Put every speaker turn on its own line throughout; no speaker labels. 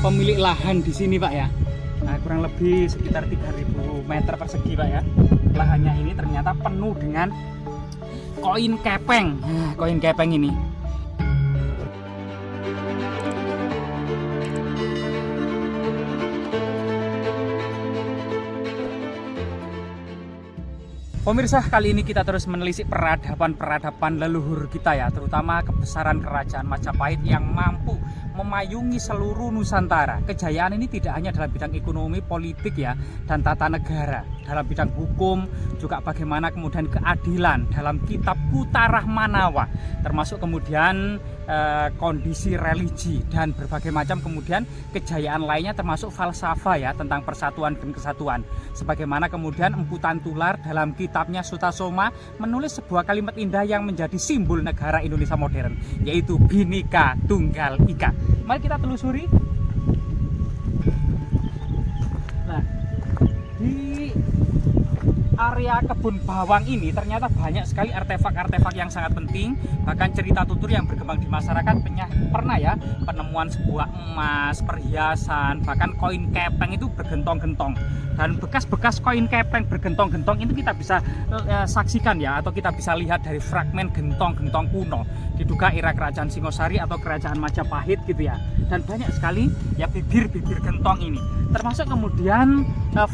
pemilik lahan di sini Pak ya. Nah, kurang lebih sekitar 3000 meter persegi Pak ya. Lahannya ini ternyata penuh dengan koin kepeng. Nah, koin kepeng ini. Pemirsa, kali ini kita terus menelisik peradaban leluhur kita ya, terutama kebesaran kerajaan Majapahit yang mampu memayungi seluruh Nusantara. Kejayaan ini tidak hanya dalam bidang ekonomi, politik ya, dan tata negara, dalam bidang hukum, juga bagaimana kemudian keadilan dalam kitab Kutarahmanawa, termasuk kemudian kondisi religi dan berbagai macam kemudian kejayaan lainnya, termasuk falsafah ya tentang persatuan dan kesatuan. Sebagaimana kemudian Empu Tantular dalam kitabnya Sutasoma menulis sebuah kalimat indah yang menjadi simbol negara Indonesia modern, yaitu Bhinneka Tunggal Ika. Mari kita telusuri. Nah, di area kebun bawang ini ternyata banyak sekali artefak-artefak yang sangat penting, bahkan cerita tutur yang berkembang di masyarakat. Pernah ya penemuan sebuah emas, perhiasan, bahkan koin kepeng itu bergentong-gentong. Dan bekas-bekas koin kepeng bergentong-gentong itu kita bisa saksikan ya, atau kita bisa lihat dari fragmen gentong-gentong kuno, diduga era kerajaan Singosari atau kerajaan Majapahit gitu ya. Dan banyak sekali ya bibir-bibir gentong ini, termasuk kemudian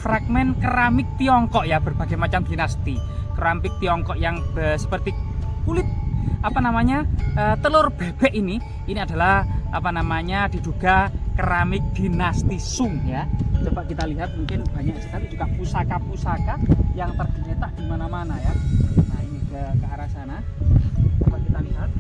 fragmen keramik Tiongkok ya, berbagai macam dinasti keramik Tiongkok yang seperti kulit telur bebek ini adalah diduga keramik dinasti Sung ya. Coba kita lihat, mungkin banyak sekali juga pusaka-pusaka yang tergeletak di mana-mana ya. Nah, ini ke arah sana. Coba kita lihat.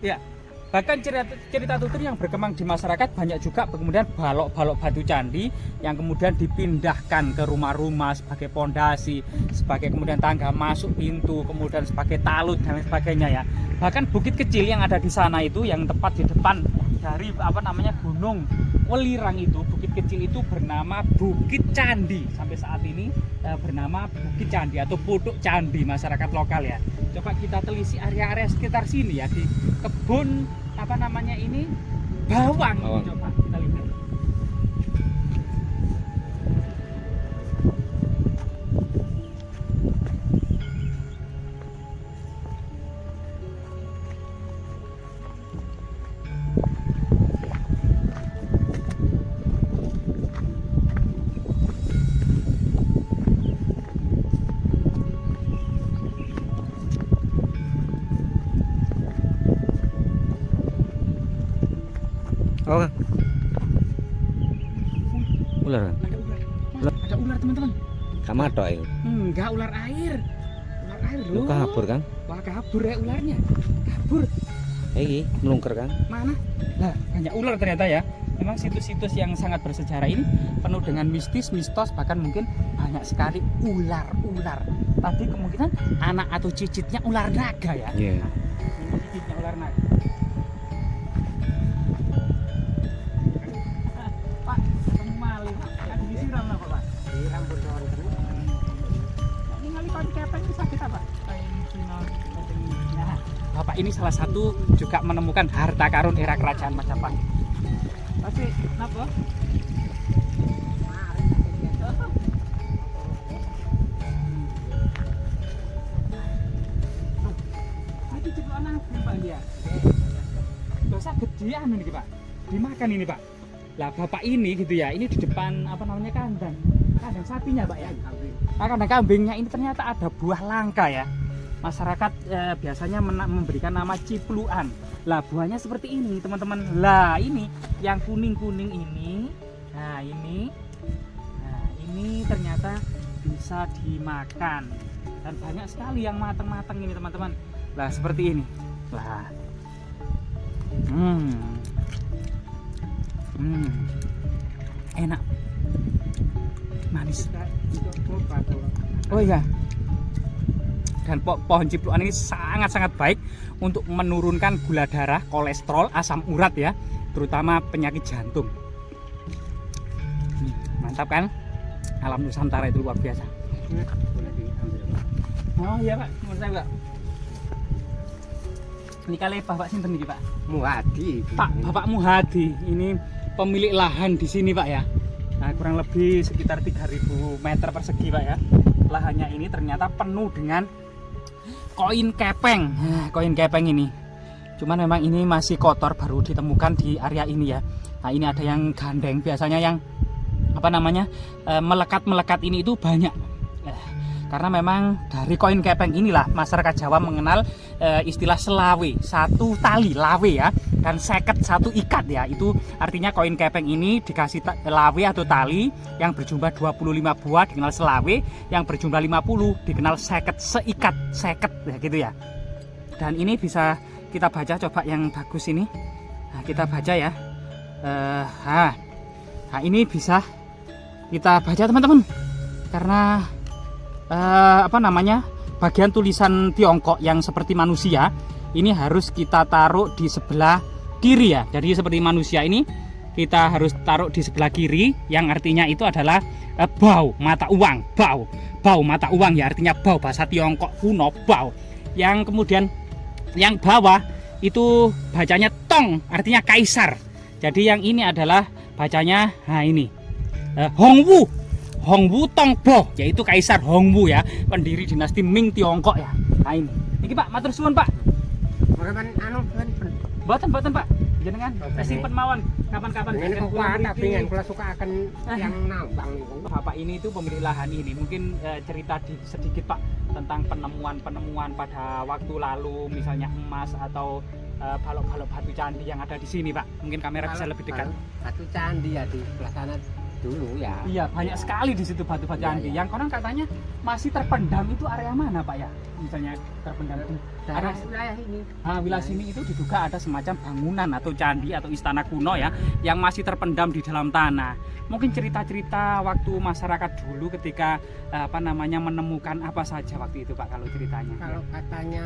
Ya, bahkan cerita tutur yang berkembang di masyarakat banyak juga kemudian balok-balok batu candi yang kemudian dipindahkan ke rumah-rumah sebagai pondasi, sebagai kemudian tangga masuk pintu, kemudian sebagai talut dan sebagainya ya. Bahkan bukit kecil yang ada di sana itu, yang tepat di depan dari Gunung Welirang itu, bukit kecil itu bernama Bukit Candi. Sampai saat ini bernama Bukit Candi atau Putuk Candi masyarakat lokal ya. Coba kita telisik area-area sekitar sini ya, di kebun bawang. Coba kita lihat.
Oh, ular.
Ada ular teman-teman.
Kamar toh itu.
Enggak, ular air. Ular air loh.
Lu kabur kan?
Wah, kabur ya ularnya. Kabur.
Iki melungker kan?
Mana? Nah, banyak ular ternyata ya. Memang situs-situs yang sangat bersejarah ini penuh dengan mistis, mistos, bahkan mungkin banyak sekali ular-ular. Tadi kemungkinan anak atau cicitnya ular naga ya.
Iya. Yeah.
Ini cicitnya ular naga. Bapak ini salah satu juga menemukan harta karun era kerajaan Majapahit. Pasti kenapa? Ini ciptaan apa Pak dia? Dosa gedean ini Pak. Dimakan ini Pak. Lah Bapak ini gitu ya, ini di depan kandang sapinya Pak ya. Nah, kandang kambingnya ini ternyata ada buah langka ya. Masyarakat biasanya memberikan nama cipluan. Lah buahnya seperti ini teman-teman. Lah ini yang kuning-kuning ini. Nah ini ternyata bisa dimakan. Dan banyak sekali yang matang-matang ini teman-teman. Lah seperti ini. Lah. Enak. Manis. Oh iya. Dan pohon cipluan ini sangat-sangat baik untuk menurunkan gula darah, kolesterol, asam urat ya, terutama penyakit jantung. Mantap kan? alam Nusantara itu luar biasa.
Boleh diambil.
Oh iya Pak, menurut saya Pak. Ini kali Bapak sinten iki Pak?
Muhadi.
Pak, Bapak Muhadi ini pemilik lahan di sini Pak ya. Nah, kurang lebih sekitar 3000 meter persegi Pak ya. Lahannya ini ternyata penuh dengan koin kepeng. Nah, koin kepeng ini. Cuman memang ini masih kotor, baru ditemukan di area ini ya. Nah, ini ada yang gandeng, biasanya yang apa namanya melekat-melekat ini itu banyak. Karena memang dari koin kepeng inilah masyarakat Jawa mengenal istilah selawe, satu tali lawe ya, dan seket satu ikat ya. Itu artinya koin kepeng ini dikasih lawe atau tali yang berjumlah 25 buah dikenal selawe, yang berjumlah 50 dikenal seket, seikat, seket ya gitu ya. Dan ini bisa kita baca, coba yang bagus ini. Nah, kita baca ya. Nah, ini bisa kita baca teman-teman. Karena apa namanya, bagian tulisan Tiongkok yang seperti manusia ini harus kita taruh di sebelah kiri ya. Jadi seperti manusia ini kita harus taruh di sebelah kiri, yang artinya itu adalah bau mata uang, bau mata uang ya, artinya bau, bahasa Tiongkok kuno bau. Yang kemudian yang bawah itu bacanya tong, artinya kaisar. Jadi yang ini adalah bacanya, nah ini Hongwu Tongbo, yaitu Kaisar Hongwu ya, pendiri dinasti Ming Tiongkok ya. Nah ini Pak, matur suwun Pak.
Bagaimana
Boten Pak, jenengan simpen mawon kapan-kapan.
Ini kuat tapi kula suka akan yang nambang niku.
Bapak ini itu pemilik lahan ini. Mungkin cerita sedikit Pak tentang penemuan pada waktu lalu, misalnya emas atau balok-balok batu candi yang ada di sini Pak. Mungkin kamera bisa lebih dekat.
Batu candi ya di sebelah sana dulu ya.
Iya, banyak sekali di situ batu-batu candi.
Ya.
Yang konon katanya masih terpendam itu area mana Pak ya? Misalnya terpendam itu
Daerah wilayah ini.
wilayah sini itu diduga ada semacam bangunan atau candi atau istana kuno ya yang masih terpendam di dalam tanah. Mungkin cerita-cerita waktu masyarakat dulu ketika apa namanya menemukan apa saja waktu itu Pak kalau ceritanya.
Kalau katanya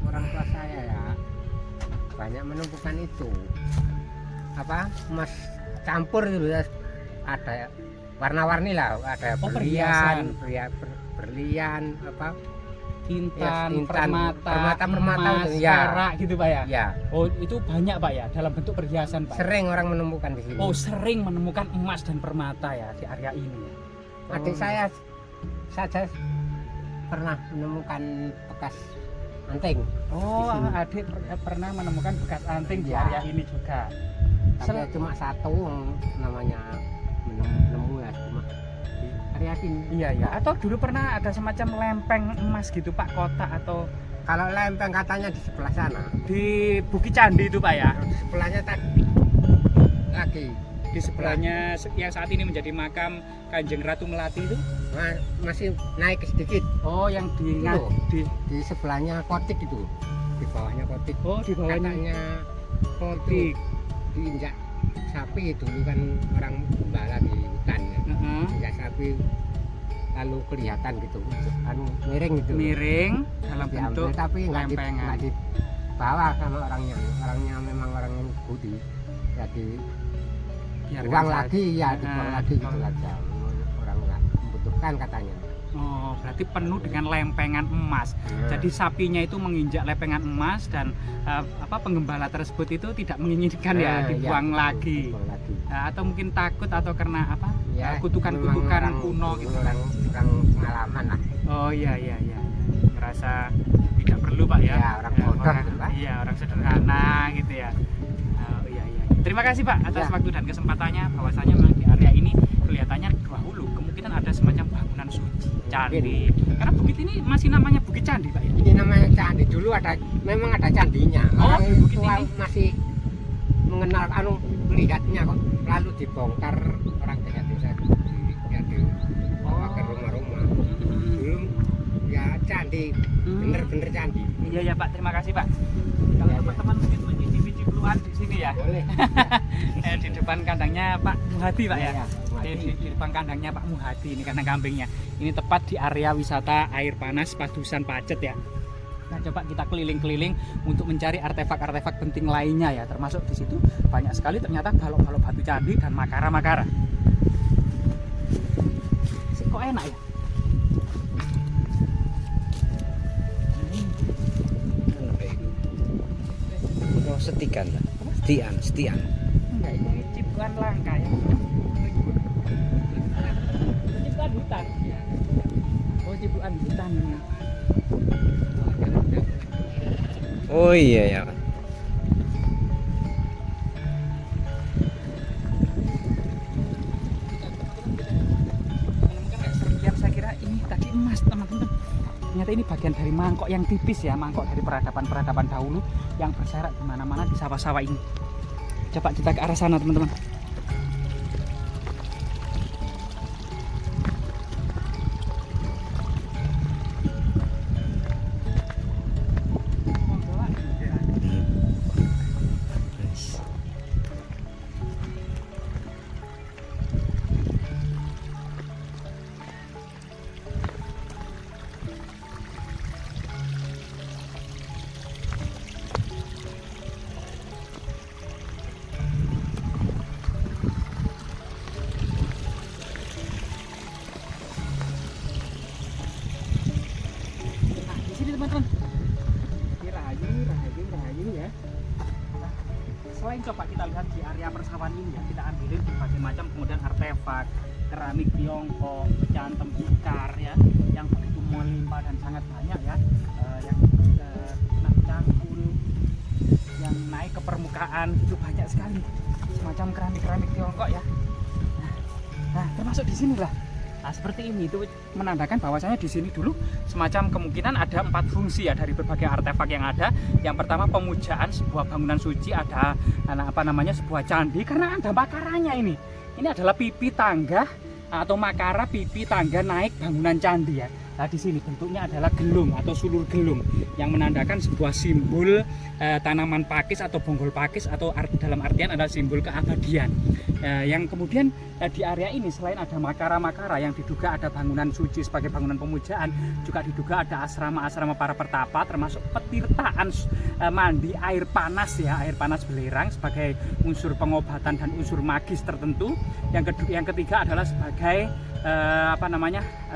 orang tua saya ya banyak menemukan itu apa emas campur itu ya, ada warna-warni lah, ada berlian, berlian apa
intan,
permata
emas,
itu, ya.
perak gitu Pak ya.
Ya.
Oh, itu banyak Pak ya dalam bentuk perhiasan Pak.
Sering orang menemukan di sini.
Oh, sering menemukan emas dan permata ya di area ini.
Adik saya saja pernah menemukan bekas anting.
Oh,
Di sini.
adik pernah menemukan bekas anting di
Ya.
area ini juga.
Tapi cuma satu namanya nemu ya cuma di area sini.
Iya ya. Atau dulu pernah ada semacam lempeng emas gitu Pak, kotak atau
Kalau lempeng katanya di sebelah sana.
di Bukit Candi itu Pak ya.
Di sebelahnya tadi lagi
Di sebelahnya yang saat ini menjadi makam Kanjeng Ratu Melati itu.
masih naik sedikit.
Oh, yang di
Itu.
di
Di sebelahnya kotik itu. Di bawahnya kotik.
Oh, di bawahnya
Katanya
kotik.
diinjak sapi dulu kan orang gembala di hutan ya.
Heeh.
Injak sapi lalu kelihatan gitu anu miring gitu
Miring dalam
diambil,
bentuk
tapi
lempengan.
nggak dibawa sama orangnya memang orang yang budi ya
Biarkan
dibuang
saja.
lagi ya dibuang
Nah,
lagi gitu aja orang nggak membutuhkan katanya.
Oh, berarti penuh dengan lempengan emas. Jadi sapinya itu menginjak lempengan emas dan apa penggembala tersebut itu tidak menginginkan ya dibuang lagi.
Dibuang lagi.
Atau mungkin takut atau karena apa?
Ya,
Kutukan-kutukan
memang
kuno gitu kan.
orang pengalaman lah.
Oh iya. Ngerasa tidak perlu Pak ya.
Ya, orang bodoh gitu, Pak.
Iya, orang sederhana gitu ya. Oh iya. Terima kasih Pak atas
Ya.
waktu dan kesempatannya, bahwasanya memang di area ini kelihatannya dahulu kemungkinan ada semacam bangunan suci, candi. Karena bukit ini masih namanya Bukit Candi Pak ya.
Ini namanya candi, dulu memang ada candinya.
Oh,
Orang
di bukit
tua
ini?
masih mengenal melihatnya kok. Lalu dibongkar orang desa-desa dibawa ke rumah-rumah. Belum ya candi, bener-bener candi.
Iya Pak, terima kasih Pak. Kalau teman-teman mungkin mencicipi keluhan di sini ya.
Boleh.
Di depan kandangnya Pak Muhadi Pak ya.
Iya,
Di depan kandangnya Pak Muhadi ini kandang kambingnya. Ini tepat di area wisata air panas Padusan Pacet ya. Nah, coba kita keliling-keliling untuk mencari artefak-artefak penting lainnya ya. Termasuk di situ banyak sekali ternyata balok-balok batu candi dan makara-makara. Kok enak ya?
Oh, setikan lah. Setian.
Enggak, ini cipuan langka ya. Cipuan hutan. Oh, cipuan hutan ini.
Oh iya ya.
Menemukan kayak serpihan, saya kira ini tadi emas teman-teman. Ternyata ini bagian dari mangkok yang tipis ya, mangkok dari peradaban dahulu yang berserak di mana-mana di sawah-sawah ini. Coba kita ke arah sana teman-teman. Teman-teman, rahayu ya. Nah, selain coba kita lihat di area persawahan ini ya, kita ambilin berbagai macam kemudian artefak keramik Tiongkok, pecahan tembikar ya, yang begitu melimpah dan sangat banyak ya, yang cangkul yang naik ke permukaan itu banyak sekali, semacam keramik Tiongkok ya. Nah, termasuk di sini lah. Nah, seperti ini itu menandakan bahwasanya di sini dulu semacam kemungkinan ada 4 fungsi ya dari berbagai artefak yang ada. Yang pertama pemujaan sebuah bangunan suci, ada sebuah candi karena ada makarannya ini. Ini adalah pipi tangga atau makara pipi tangga naik bangunan candi ya. Nah, di sini bentuknya adalah gelung atau sulur gelung yang menandakan sebuah simbol tanaman pakis atau bonggol pakis atau dalam artian adalah simbol keabadian. Yang kemudian di area ini selain ada makara-makara yang diduga ada bangunan suci sebagai bangunan pemujaan, juga diduga ada asrama-asrama para pertapa termasuk petirtaan mandi air panas ya, air panas belerang sebagai unsur pengobatan dan unsur magis tertentu. Yang ketiga adalah sebagai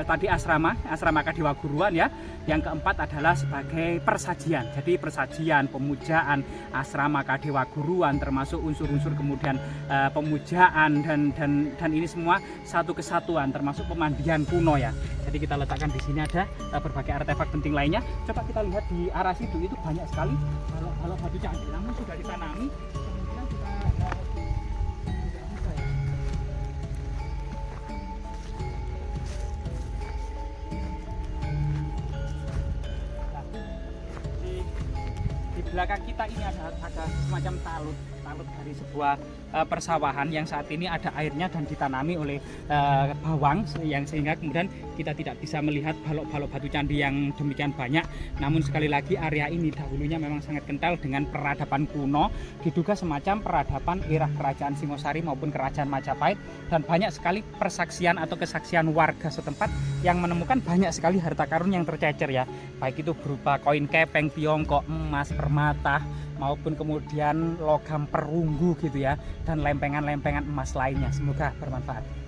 tadi asrama Kadewa Guruan ya. Yang keempat adalah sebagai persajian. Jadi persajian, pemujaan, asrama Kadewa Guruan termasuk unsur-unsur kemudian pemujaan dan ini semua satu kesatuan termasuk pemandian kuno ya. Jadi kita letakkan di sini ada berbagai artefak penting lainnya. Coba kita lihat di arah situ itu banyak sekali balok batu candi namun sudah ditanami. Kemungkinan juga di belakang kita ini ada semacam talut dari sebuah persawahan yang saat ini ada airnya dan ditanami oleh bawang yang sehingga kemudian kita tidak bisa melihat balok-balok batu candi yang demikian banyak. Namun sekali lagi area ini dahulunya memang sangat kental dengan peradaban kuno, diduga semacam peradaban era kerajaan Singosari maupun kerajaan Majapahit, dan banyak sekali persaksian atau kesaksian warga setempat yang menemukan banyak sekali harta karun yang tercecer ya, baik itu berupa koin kepeng Tiongkok, emas, permata maupun kemudian logam perunggu gitu ya, dan lempengan-lempengan emas lainnya. Semoga bermanfaat.